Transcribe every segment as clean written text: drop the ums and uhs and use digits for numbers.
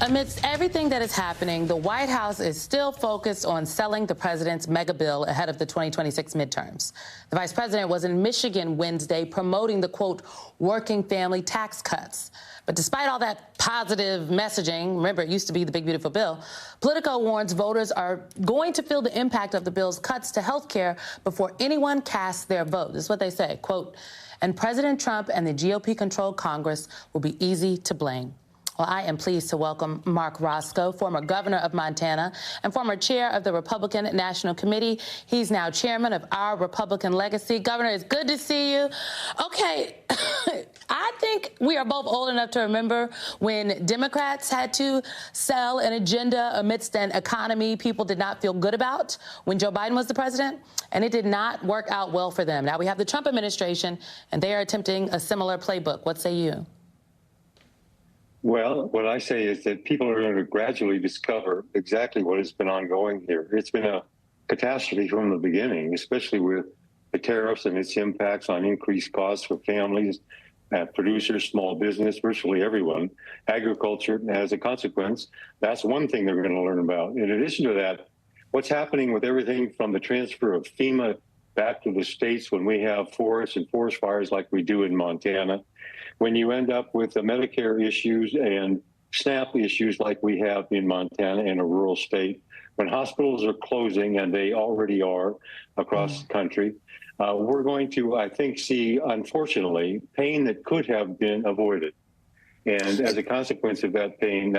Amidst everything that is happening, the White House is still focused on selling the president's mega bill ahead of the 2026 midterms. The vice president was in Michigan Wednesday promoting the, quote, working family tax cuts. But despite all that positive messaging, remember, it used to be the big, beautiful bill, Politico warns voters are going to feel the impact of the bill's cuts to health care before anyone casts their vote. This is what they say, quote, and President Trump and the GOP-controlled Congress will be easy to blame. Well, I am pleased to welcome Marc Racicot, former governor of Montana and former chair of the Republican National Committee. He's now chairman of Our Republican Legacy. Governor, it's good to see you. Okay, I think we are both old enough to remember when Democrats had to sell an agenda amidst an economy people did not feel good about when Joe Biden was the president, and it did not work out well for them. Now we have the Trump administration, and they are attempting a similar playbook. What say you? Well, what I say is that people are going to gradually discover exactly what has been ongoing here. It's been a catastrophe from the beginning, especially with the tariffs and its impacts on increased costs for families, producers, small business, virtually everyone, agriculture as a consequence. That's one thing they're going to learn about. In addition to that, what's happening with everything from the transfer of FEMA back to the states when we have forests and forest fires like we do in Montana, when you end up with the Medicare issues and SNAP issues like we have in Montana in a rural state, when hospitals are closing, and they already are across the country, we're going to, I think, see, unfortunately, pain that could have been avoided. And as a consequence of that pain,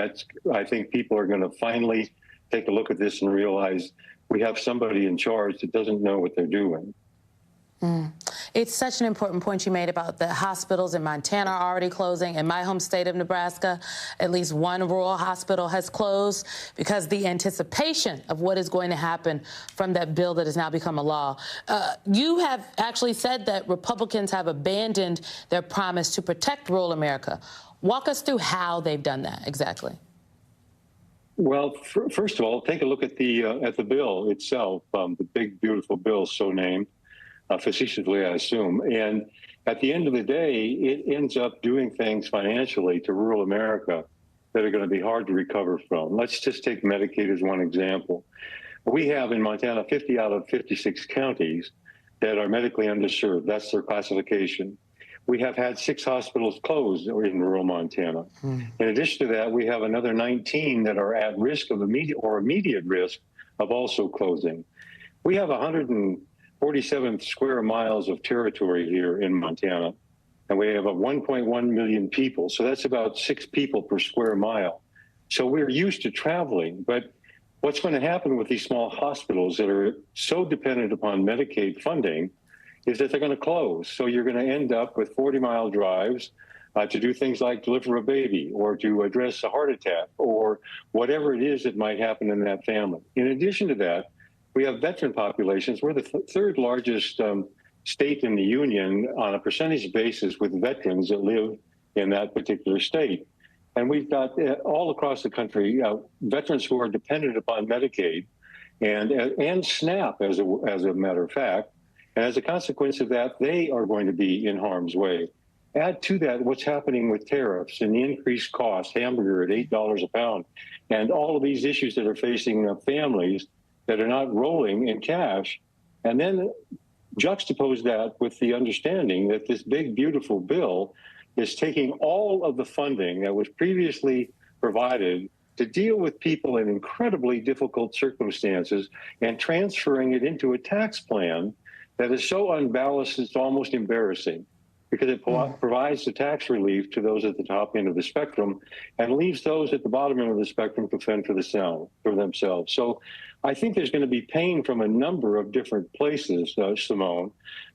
I think people are going to finally take a look at this and realize we have somebody in charge that doesn't know what they're doing. It's such an important point you made about the hospitals in Montana are already closing. In my home state of Nebraska, at least one rural hospital has closed because the anticipation of what is going to happen from that bill that has now become a law. You have actually said that Republicans have abandoned their promise to protect rural America. Walk us through how they've done that exactly. Well, first of all, take a look at the bill itself, the big, beautiful bill, so named. Facetiously, I assume. And at the end of the day, it ends up doing things financially to rural America that are going to be hard to recover from. Let's just take Medicaid as one example. We have in Montana 50 out of 56 counties that are medically underserved. That's their classification. We have had 6 hospitals closed in rural Montana. In addition to that, we have another 19 that are at risk of immediate risk of also closing. We have 147 square miles of territory here in Montana, and we have 1.1 million people. So that's about 6 people per square mile. So we're used to traveling, but what's going to happen with these small hospitals that are so dependent upon Medicaid funding is that they're going to close. So you're going to end up with 40-mile drives to do things like deliver a baby or to address a heart attack or whatever it is that might happen in that family. In addition to that, we have veteran populations. We're the third largest state in the union on a percentage basis with veterans that live in that particular state. And we've got all across the country veterans who are dependent upon Medicaid and SNAP, as a matter of fact. And as a consequence of that, they are going to be in harm's way. Add to that what's happening with tariffs and the increased cost, hamburger at $8 a pound, and all of these issues that are facing families that are not rolling in cash. And then juxtapose that with the understanding that this big, beautiful bill is taking all of the funding that was previously provided to deal with people in incredibly difficult circumstances and transferring it into a tax plan that is so unbalanced it's almost embarrassing, because it provides the tax relief to those at the top end of the spectrum and leaves those at the bottom end of the spectrum to fend for themselves. So I think there's going to be pain from a number of different places, Simone,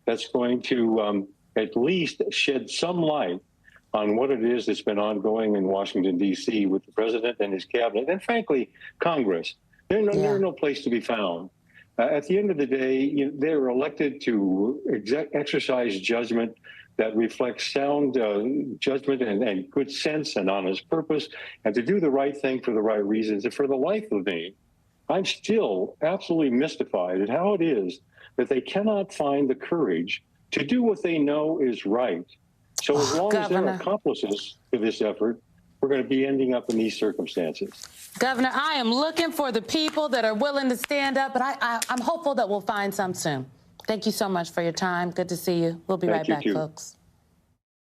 that's going to at least shed some light on what it is that's been ongoing in Washington, D.C. with the president and his cabinet, and frankly, Congress. They're no place to be found. At the end of the day, they're elected to exercise judgment that reflects sound judgment and good sense and honest purpose, and to do the right thing for the right reasons. And for the life of me, I'm still absolutely mystified at how it is that they cannot find the courage to do what they know is right. So as long as they're accomplices to this effort, we're going to be ending up in these circumstances. Governor, I am looking for the people that are willing to stand up, but I'm hopeful that we'll find some soon. Thank you so much for your time. Good to see you. We'll be right back, folks.